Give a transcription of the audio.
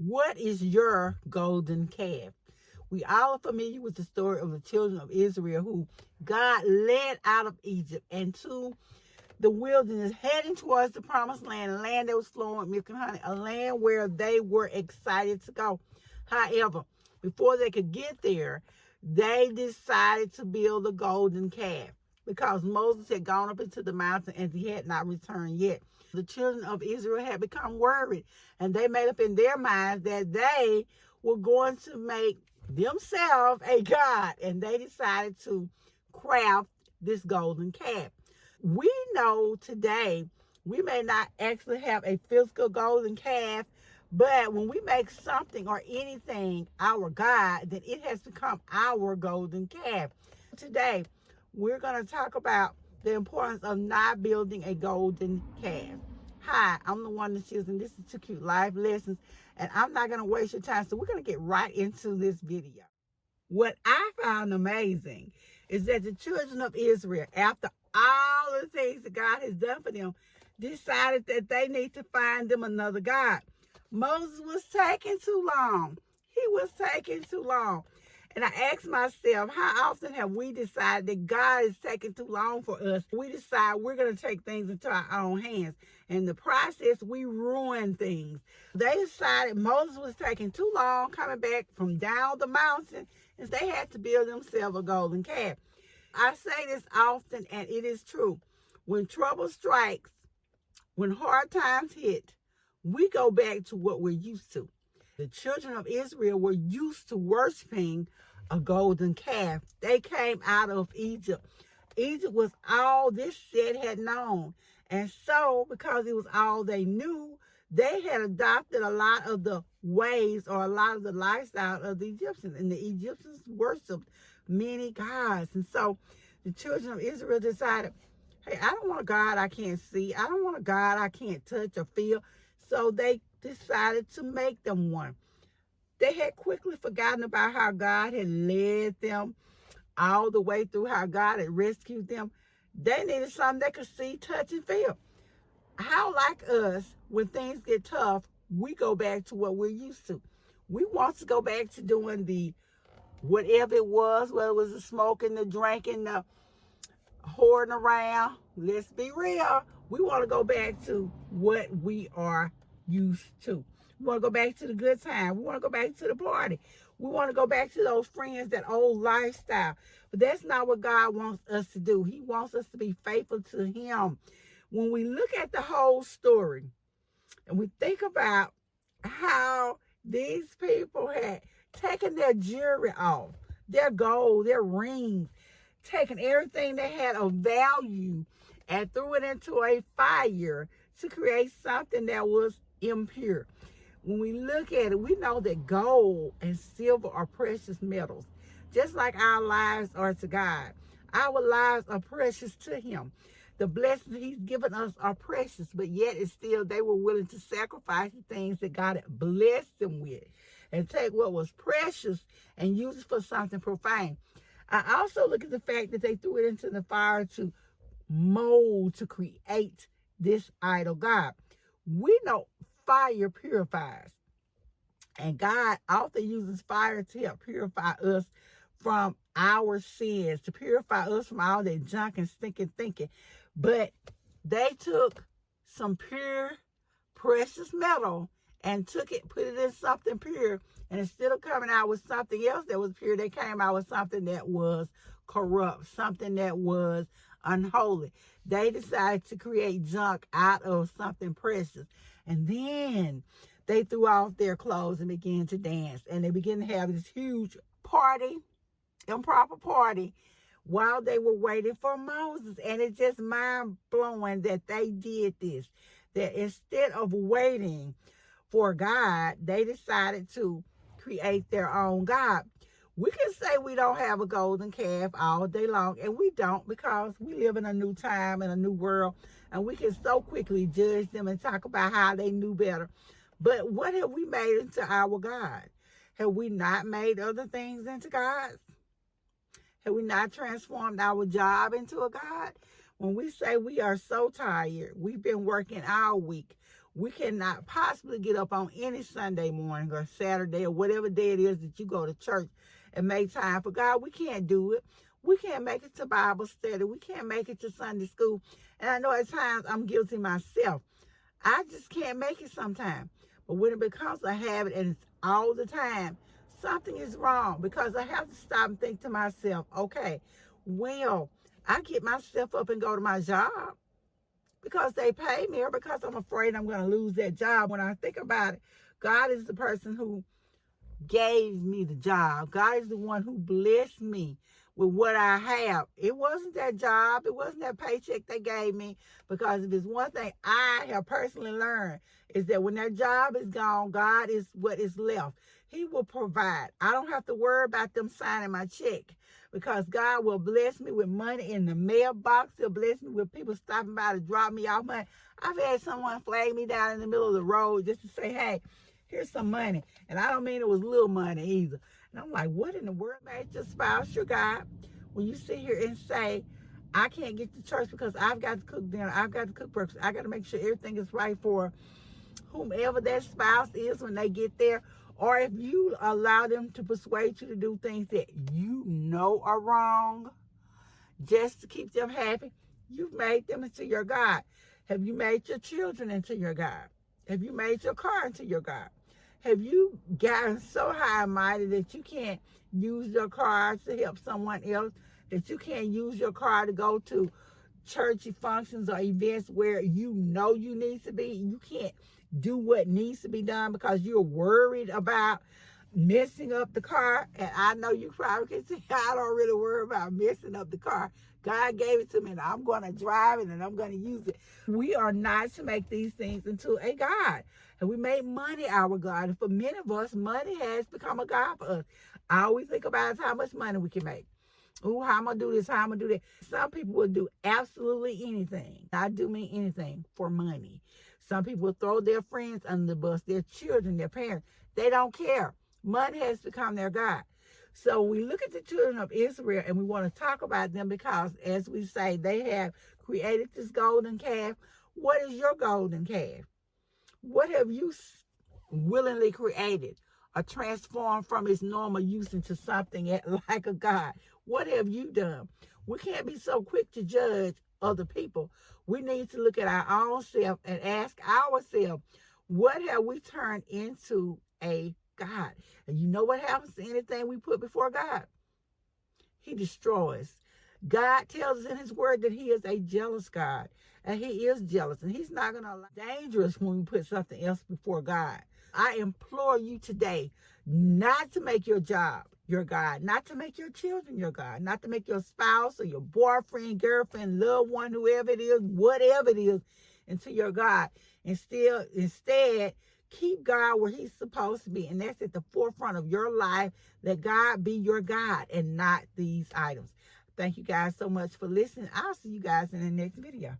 What is your golden calf? We all are familiar with the story of the children of Israel who God led out of Egypt and to the wilderness, heading towards the promised land, a land that was flowing with milk and honey, a land where they were excited to go. However, before they could get there, they decided to build a golden calf because Moses had gone up into the mountain and he had not returned yet. The children of Israel had become worried, and they made up in their minds that they were going to make themselves a god, and they decided to craft this golden calf. We know today we may not actually have a physical golden calf, but when we make something or anything our God, then it has become our golden calf. Today, we're going to talk about the importance of not building a golden calf. Hi, I'm the one that's using this is Too Cute Life Lessons, and I'm not going to waste your time, so we're going to get right into this video. What I found amazing is that the children of Israel, after all the things that God has done for them, decided that they need to find them another God. Moses was taking too long. He was taking too long. And I asked myself, how often have we decided that God is taking too long for us? We decide we're going to take things into our own hands. In the process, we ruin things. They decided Moses was taking too long coming back from down the mountain, and they had to build themselves a golden calf. I say this often, and it is true. When trouble strikes, when hard times hit, we go back to what we're used to. The children of Israel were used to worshiping a golden calf. They came out of Egypt. Egypt was all this set had known. And so, because it was all they knew, they had adopted a lot of the ways or a lot of the lifestyle of the Egyptians. And the Egyptians worshiped many gods. And so the children of Israel decided, hey, I don't want a God I can't see. I don't want a God I can't touch or feel. So they decided to make them one. They had quickly forgotten about how God had led them all the way through, how God had rescued them. They needed something they could see, touch, and feel. How like us, when things get tough, we go back to what we're used to. We want to go back to doing the whatever it was, whether it was the smoking, the drinking, the hoarding around. Let's be real. We want to go back to what we are used to. We want to go back to the good time. We want to go back to the party. We want to go back to those friends, that old lifestyle. But that's not what God wants us to do. He wants us to be faithful to Him. When we look at the whole story and we think about how these people had taken their jewelry off, their gold, their rings, taken everything they had of value and threw it into a fire to create something that was impure. When we look at it, we know that gold and silver are precious metals, just like our lives are to God. Our lives are precious to Him. The blessings He's given us are precious, but yet it's still they were willing to sacrifice the things that God had blessed them with and take what was precious and use it for something profane. I also look at the fact that they threw it into the fire to mold, to create this idol God. We know fire purifies, and God often uses fire to help purify us from our sins, to purify us from all that junk and stinking thinking. But they took some pure, precious metal and took it, put it in something pure, and instead of coming out with something else that was pure, they came out with something that was corrupt, something that was unholy. They decided to create junk out of something precious. And then they threw off their clothes and began to dance. And they began to have this huge party, improper party, while they were waiting for Moses. And it's just mind-blowing that they did this. That instead of waiting for God, they decided to create their own God. We can say we don't have a golden calf all day long, and we don't, because we live in a new time and a new world, and we can so quickly judge them and talk about how they knew better. But what have we made into our God? Have we not made other things into gods? Have we not transformed our job into a God? When we say we are so tired, we've been working all week, We cannot possibly get up on any Sunday morning or Saturday or whatever day it is that you go to church and make time for God. We can't do it. We can't make it to Bible study. We can't make it to Sunday school. And I know at times I'm guilty myself. I just can't make it sometimes. But when it becomes a habit and it's all the time, something is wrong, because I have to stop and think to myself, okay, well, I get myself up and go to my job because they pay me, or because I'm afraid I'm going to lose that job. When I think about it, God is the person who gave me the job. God is the one who blessed me with what I have. It wasn't that job. It wasn't that paycheck they gave me. Because if it's one thing I have personally learned, is that when that job is gone, God is what is left. He will provide. I don't have to worry about them signing my check, because God will bless me with money in the mailbox. He'll bless me with people stopping by to drop me off money. I've had someone flag me down in the middle of the road just to say, hey, here's some money. And I don't mean it was little money either. And I'm like, what in the world made your spouse your God? When you sit here and say, I can't get to church because I've got to cook dinner, I've got to cook breakfast, I got to make sure everything is right for whomever that spouse is when they get there. Or if you allow them to persuade you to do things that you know are wrong just to keep them happy, you've made them into your God. Have you made your children into your God? Have you made your car into your God? Have you gotten so high and mighty that you can't use your car to help someone else, that you can't use your car to go to churchy functions or events where you know you need to be? You can't do what needs to be done because you're worried about messing up the car. And I know you probably can say, I don't really worry about messing up the car. God gave it to me and I'm going to drive it and I'm going to use it. We are not to make these things into a God. And we make money our God. And for many of us, money has become a God for us. I always think about how much money we can make. Oh, how I'm going to do this, how I'm going to do that. Some people will do absolutely anything. I do mean anything for money. Some people will throw their friends under the bus, their children, their parents. They don't care. Money has become their God. So we look at the children of Israel and we want to talk about them because, as we say, they have created this golden calf. What is your golden calf? What have you willingly created or transformed from its normal use into something like a God? What have you done? We can't be so quick to judge other people. We need to look at our own self and ask ourselves, what have we turned into a God? And you know what happens to anything we put before God? He destroys. God tells us in his word that he is a jealous God, and he is jealous, and he's not going to allow dangerous when we put something else before God. I implore you today not to make your job your God, not to make your children your God, not to make your spouse or your boyfriend, girlfriend, loved one, whoever it is, whatever it is, into your God. Instead, keep God where he's supposed to be, and that's at the forefront of your life. Let God be your God and not these items. Thank you guys so much for listening. I'll see you guys in the next video.